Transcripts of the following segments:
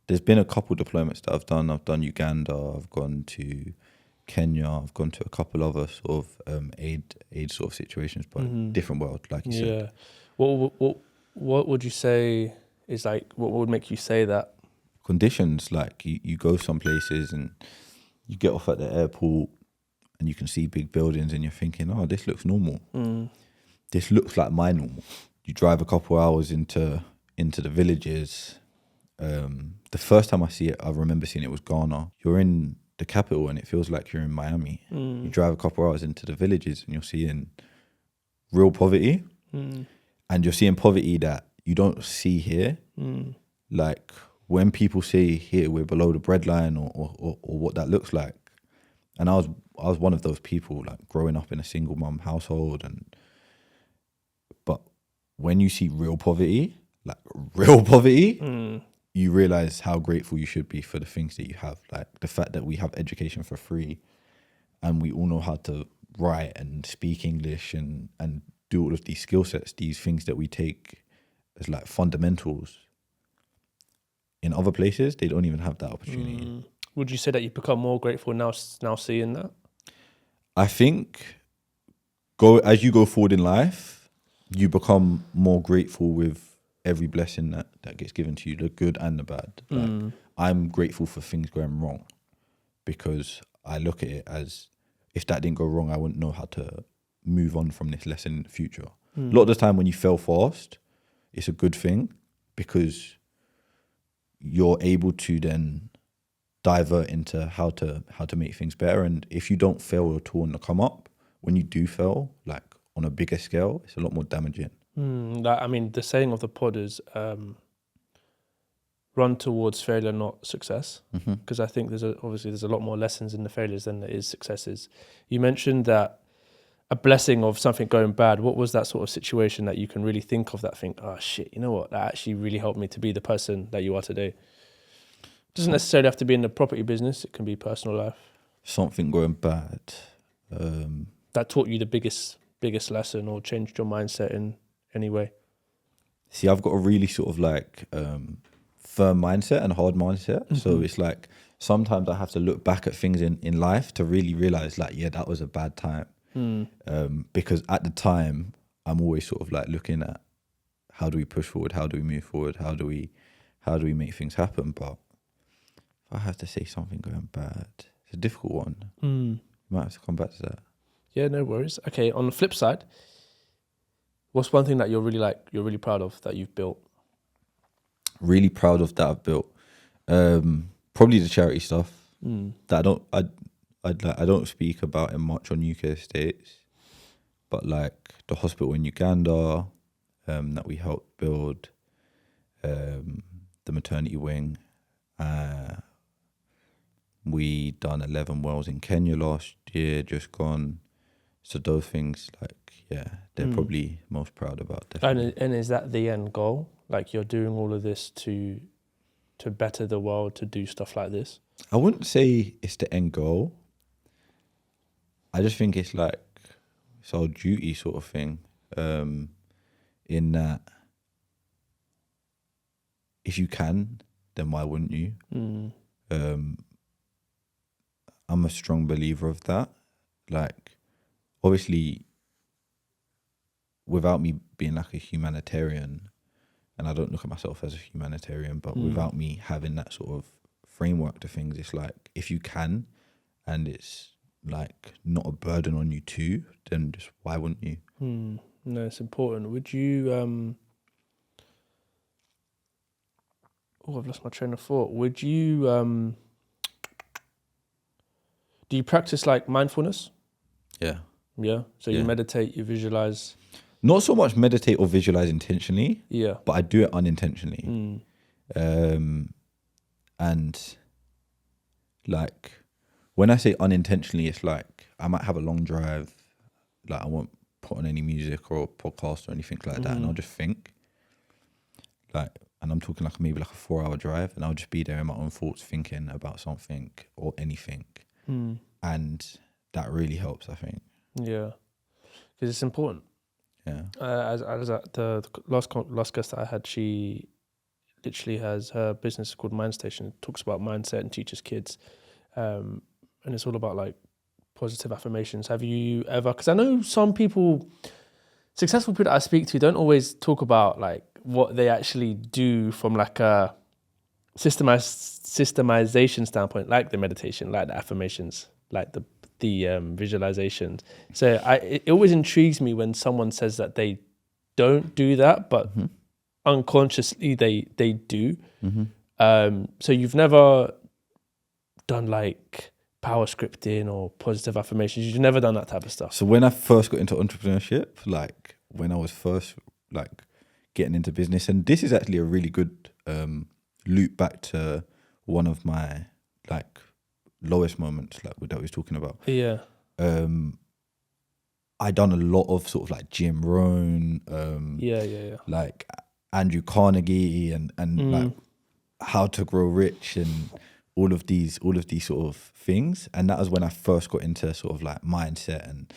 there's been a couple deployments that I've done. I've done Uganda. I've gone to Kenya. I've gone to a couple other sort of aid sort of situations, but different world, like you said. Yeah. What would you say is like, what would make you say that? Conditions, like you go some places and you get off at the airport and you can see big buildings and you're thinking, oh, this looks normal. This looks like my normal. You drive a couple hours into the villages. The first time I remember seeing it was Ghana. You're in the capital and it feels like you're in Miami. You drive a couple hours into the villages and you're seeing real poverty. And you're seeing poverty that you don't see here. Like when people say here we're below the breadline or what that looks like. And I was one of those people, like growing up in a single mum household, but when you see real poverty, you realize how grateful you should be for the things that you have. Like the fact that we have education for free and we all know how to write and speak English and do all of these skill sets, these things that we take as like fundamentals. In other places, they don't even have that opportunity. Would you say that you've become more grateful now seeing that? I think as you go forward in life, you become more grateful with every blessing that gets given to you, the good and the bad. Like, I'm grateful for things going wrong because I look at it as if that didn't go wrong, I wouldn't know how to move on from this lesson in the future. A lot of the time when you fail fast, it's a good thing because you're able to then divert into how to make things better. And if you don't fail at all on the come up, when you do fail, like on a bigger scale, it's a lot more damaging. I mean, the saying of the pod is run towards failure, not success. Because I think there's a lot more lessons in the failures than there is successes. You mentioned that a blessing of something going bad. What was that sort of situation that you can really think of that think, oh shit, you know what, that actually really helped me to be the person that you are today? Doesn't necessarily have to be in the property business. It can be personal life. Something going bad. That taught you the biggest lesson or changed your mindset in any way? See, I've got a really sort of like firm mindset and hard mindset. So it's like sometimes I have to look back at things in life to really realize like, yeah, that was a bad time. Because at the time, I'm always sort of like looking at how do we push forward? How do we move forward? How do we make things happen? But if I have to say something going bad, it's a difficult one. You might have to come back to that. Yeah, no worries. Okay, on the flip side, what's one thing that you're really proud of that you've built? Really proud of that I've built. Probably the charity stuff. That I don't speak about it much on UK estates, but like the hospital in Uganda that we helped build, the maternity wing. We done 11 wells in Kenya last year, just gone. So those things, like, yeah, they're probably most proud about. Definitely. And is that the end goal? Like you're doing all of this to better the world, to do stuff like this? I wouldn't say it's the end goal. I just think it's like it's our duty sort of thing. In that, if you can, then why wouldn't you? I'm a strong believer of that. Like, obviously, without me being like a humanitarian, and I don't look at myself as a humanitarian, but without me having that sort of framework to things, it's like if you can, and it's like not a burden on you too, then just why wouldn't you? No, it's important. Would you I've lost my train of thought. Would you do you practice like mindfulness? Yeah. So you meditate, you visualize? Not so much meditate or visualize intentionally, Yeah. but I do it unintentionally. And like when I say unintentionally, it's like I might have a long drive, like I won't put on any music or podcast or anything like that, and I'll just think. Like, and I'm talking like maybe like a 4-hour drive, and I'll just be there in my own thoughts, thinking about something or anything, and that really helps, I think. Yeah, because it's important. Yeah. As the last guest that I had, she literally has her business called Mind Station. It talks about mindset and teaches kids, and it's all about like positive affirmations. Have you ever? Because I know some people, successful people that I speak to, don't always talk about like what they actually do from like a systemization standpoint, like the meditation, like the affirmations, like the visualizations. So it always intrigues me when someone says that they don't do that, but unconsciously they do. So you've never done like power scripting or positive affirmations. You've never done that type of stuff. So when I first got into entrepreneurship, like when I was first like getting into business, and this is actually a really good loop back to one of my like lowest moments, like that we was talking about. Yeah. I done a lot of sort of like Jim Rohn, like Andrew Carnegie, and like How to Grow Rich, and all of these sort of things. And that was when I first got into sort of like mindset, and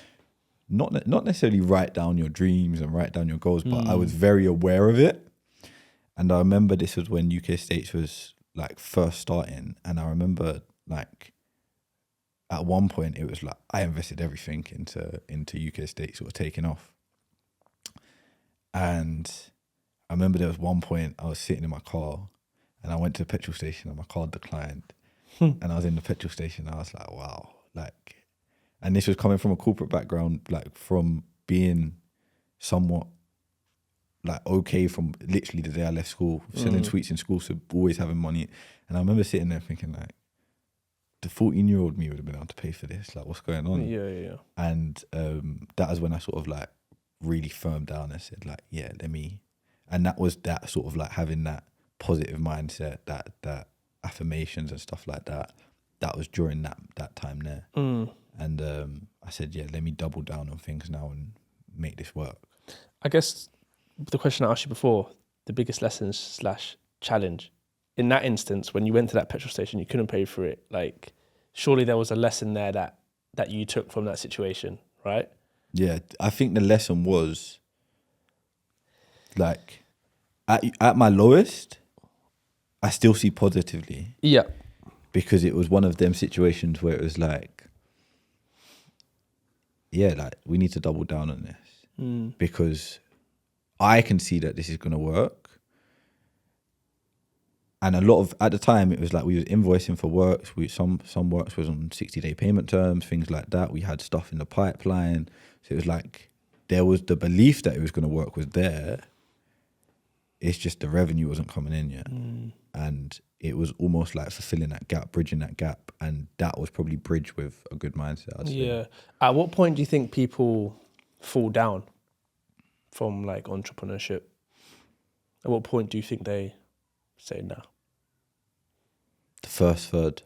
not necessarily write down your dreams and write down your goals, but I was very aware of it. And I remember this was when UK States was like first starting, and I remember like at one point it was like I invested everything into UK States, sort of taking off. And I remember there was one point I was sitting in my car and I went to a petrol station and my card declined. And I was in the petrol station and I was like, wow, like, and this was coming from a corporate background, like from being somewhat like okay from literally the day I left school, selling sweets in school, so always having money. And I remember sitting there thinking like, the 14-year-old me would have been able to pay for this. Like, what's going on? Yeah. And that was when I sort of like really firmed down and said like, yeah, let me. And that was that sort of like having that positive mindset, that affirmations and stuff like that. That was during that time there. And I said, yeah, let me double down on things now and make this work. I guess the question I asked you before, the biggest lessons / challenge. In that instance, when you went to that petrol station, you couldn't pay for it. Like, surely there was a lesson there that you took from that situation, right? Yeah, I think the lesson was like at my lowest, I still see positively. Yeah. Because it was one of them situations where it was like, yeah, like we need to double down on this because I can see that this is going to work. And a lot of, at the time, it was like we was invoicing for works. Some works was on 60-day payment terms, things like that. We had stuff in the pipeline. So it was like, there was the belief that it was going to work was there. It's just the revenue wasn't coming in yet. And it was almost like fulfilling that gap, bridging that gap. And that was probably bridged with a good mindset, I'd say. Yeah. At what point do you think people fall down from like entrepreneurship? At what point do you think they say no? The first third.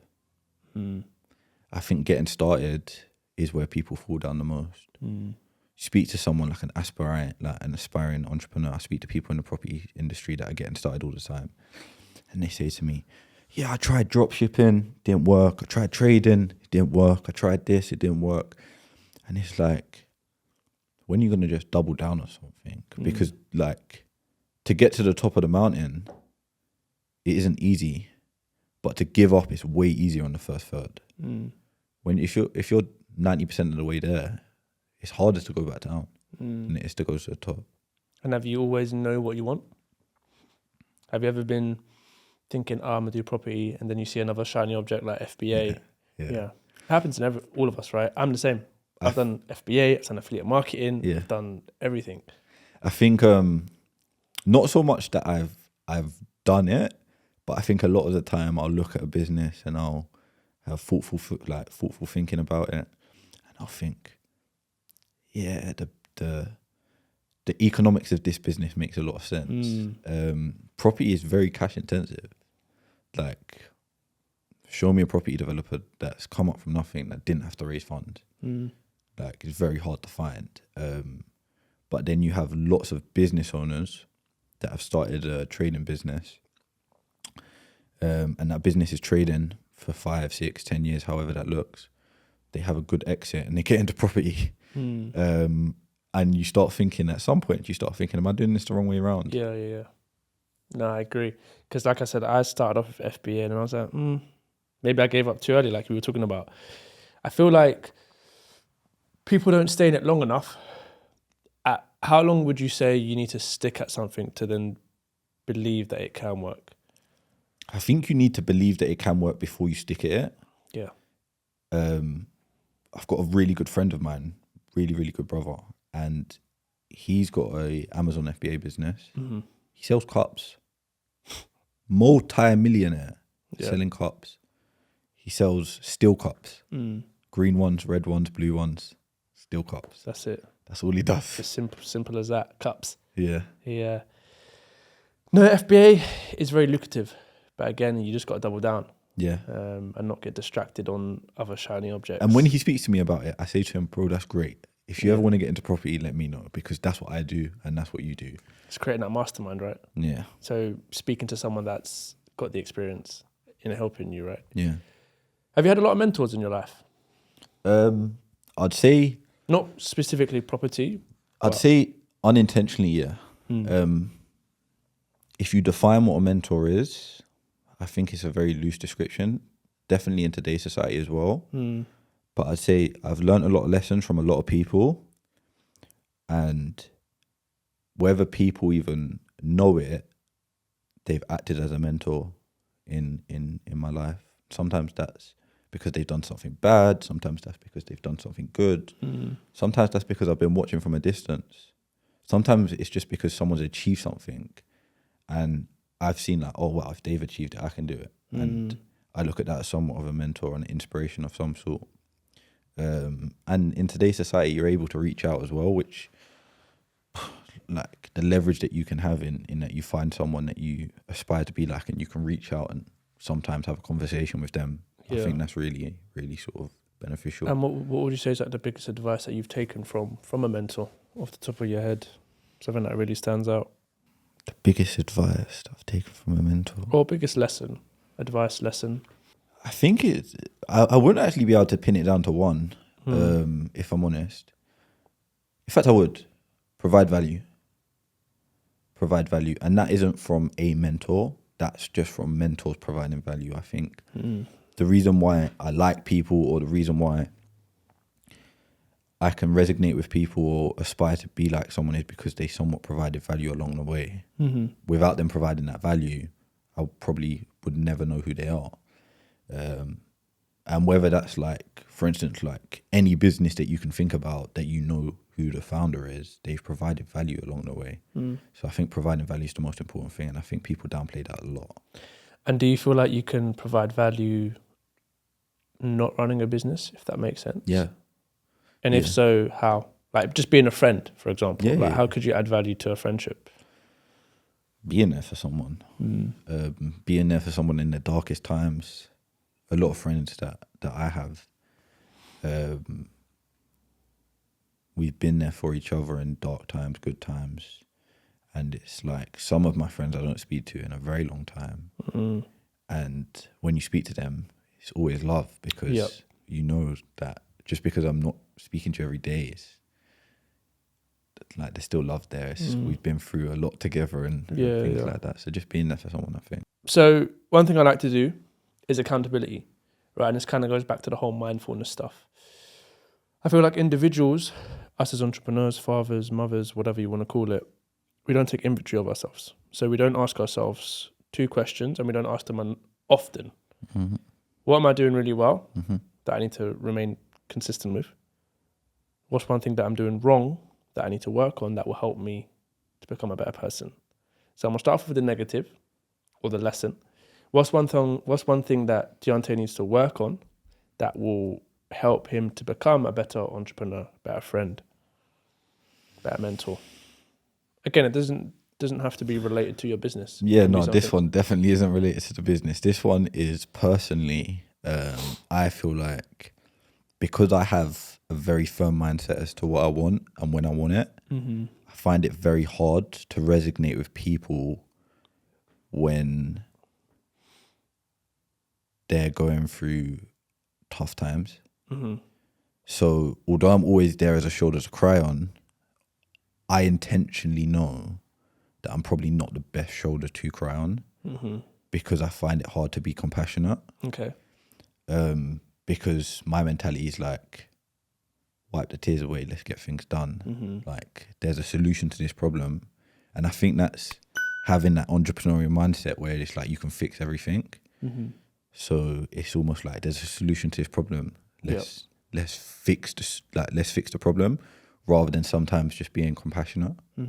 I think getting started is where people fall down the most. You speak to someone like an aspiring entrepreneur. I speak to people in the property industry that are getting started all the time. And they say to me, yeah, I tried drop shipping, didn't work. I tried trading, it didn't work. I tried this, it didn't work. And it's like, when are you going to just double down on something? Because like, to get to the top of the mountain, it isn't easy, but to give up is way easier on the first third. When if you're 90% of the way there, it's harder to go back down than it is to go to the top. And have you always know what you want? Have you ever been thinking, I'm gonna do property, and then you see another shiny object like FBA? Yeah. It happens in all of us, right? I'm the same. I've done FBA, I've done affiliate marketing, I've done everything. I think not so much that I've done it, but I think a lot of the time I'll look at a business and I'll have thoughtful thinking about it, and I'll think, yeah, the economics of this business makes a lot of sense. Property is very cash intensive. Like, show me a property developer that's come up from nothing that didn't have to raise funds. Like, it's very hard to find. But then you have lots of business owners that have started a trading business, and that business is trading for 5, 6, 10 years, however that looks. They have a good exit and they get into property. And you start thinking, at some point, am I doing this the wrong way around? Yeah. No, I agree. Because like I said, I started off with FBA and I was like, maybe I gave up too early, like we were talking about. I feel like people don't stay in it long enough. How long would you say you need to stick at something to then believe that it can work? I think you need to believe that it can work before you stick at it. Yeah. I've got a really good friend of mine, really, really good brother, and he's got a Amazon FBA business. Mm-hmm. He sells cups. Multi-millionaire selling cups. He sells steel cups. Green ones, red ones, blue ones, steel cups. That's it. That's all he does. It's simple as that. Cups. Yeah. Yeah. No, FBA is very lucrative, but again, you just got to double down. Yeah. And not get distracted on other shiny objects. And when he speaks to me about it, I say to him, bro, that's great. If you ever want to get into property, let me know, because that's what I do and that's what you do. It's creating that mastermind, right? Yeah. So speaking to someone that's got the experience in helping you, right? Yeah. Have you had a lot of mentors in your life? I'd say... Not specifically property. I'd say unintentionally, yeah. If you define what a mentor is, I think it's a very loose description. Definitely in today's society as well. But I'd say I've learned a lot of lessons from a lot of people, and whether people even know it, they've acted as a mentor in my life. Sometimes that's because they've done something bad. Sometimes that's because they've done something good. Sometimes that's because I've been watching from a distance. Sometimes it's just because someone's achieved something and I've seen like, oh, well, if they've achieved it, I can do it. And I look at that as somewhat of a mentor and an inspiration of some sort. And in today's society, you're able to reach out as well, which like the leverage that you can have in that you find someone that you aspire to be like and you can reach out and sometimes have a conversation with them. I think that's really, really sort of beneficial. And what would you say is like the biggest advice that you've taken from a mentor off the top of your head? Something that really stands out? The biggest advice I've taken from a mentor? Or biggest lesson, advice, lesson? I think it's... I wouldn't actually be able to pin it down to one, if I'm honest. In fact, I would. Provide value. Provide value. And that isn't from a mentor. That's just from mentors providing value, I think. The reason why I like people, or the reason why I can resonate with people or aspire to be like someone, is because they somewhat provided value along the way. Without them providing that value, I probably would never know who they are. And whether that's like, for instance, like any business that you can think about that you know who the founder is, they've provided value along the way. So I think providing value is the most important thing, and I think people downplay that a lot. And do you feel like you can provide value not running a business, if that makes sense? Yeah. And if so, how? Like just being a friend, for example. Yeah, like how could you add value to a friendship? Being there for someone. Being there for someone in the darkest times. A lot of friends that I have, we've been there for each other in dark times, good times. And it's like some of my friends I don't speak to in a very long time. And when you speak to them, it's always love, because you know that just because I'm not speaking to you every day, it's like there's still love there. We've been through a lot together and things like that. So just being there for someone, I think. So one thing I like to do is accountability, right? And this kind of goes back to the whole mindfulness stuff. I feel like individuals, us as entrepreneurs, fathers, mothers, whatever you want to call it, we don't take inventory of ourselves. So we don't ask ourselves 2 questions, and we don't ask them often. What am I doing really well that I need to remain consistent with? What's one thing that I'm doing wrong that I need to work on that will help me to become a better person? So I'm going to start off with the negative or the lesson. What's one thing that Diante needs to work on that will help him to become a better entrepreneur, better friend, better mentor? Again, it doesn't have to be related to your business. Yeah, no, this one definitely isn't related to the business. This one is personally, I feel like because I have a very firm mindset as to what I want and when I want it, I find it very hard to resonate with people when they're going through tough times. So although I'm always there as a shoulder to cry on, I intentionally know that I'm probably not the best shoulder to cry on, because I find it hard to be compassionate. Okay. Because my mentality is like, wipe the tears away, let's get things done. Like, there's a solution to this problem. And I think that's having that entrepreneurial mindset where it's like you can fix everything. So it's almost like there's a solution to this problem. Let's fix the problem, rather than sometimes just being compassionate.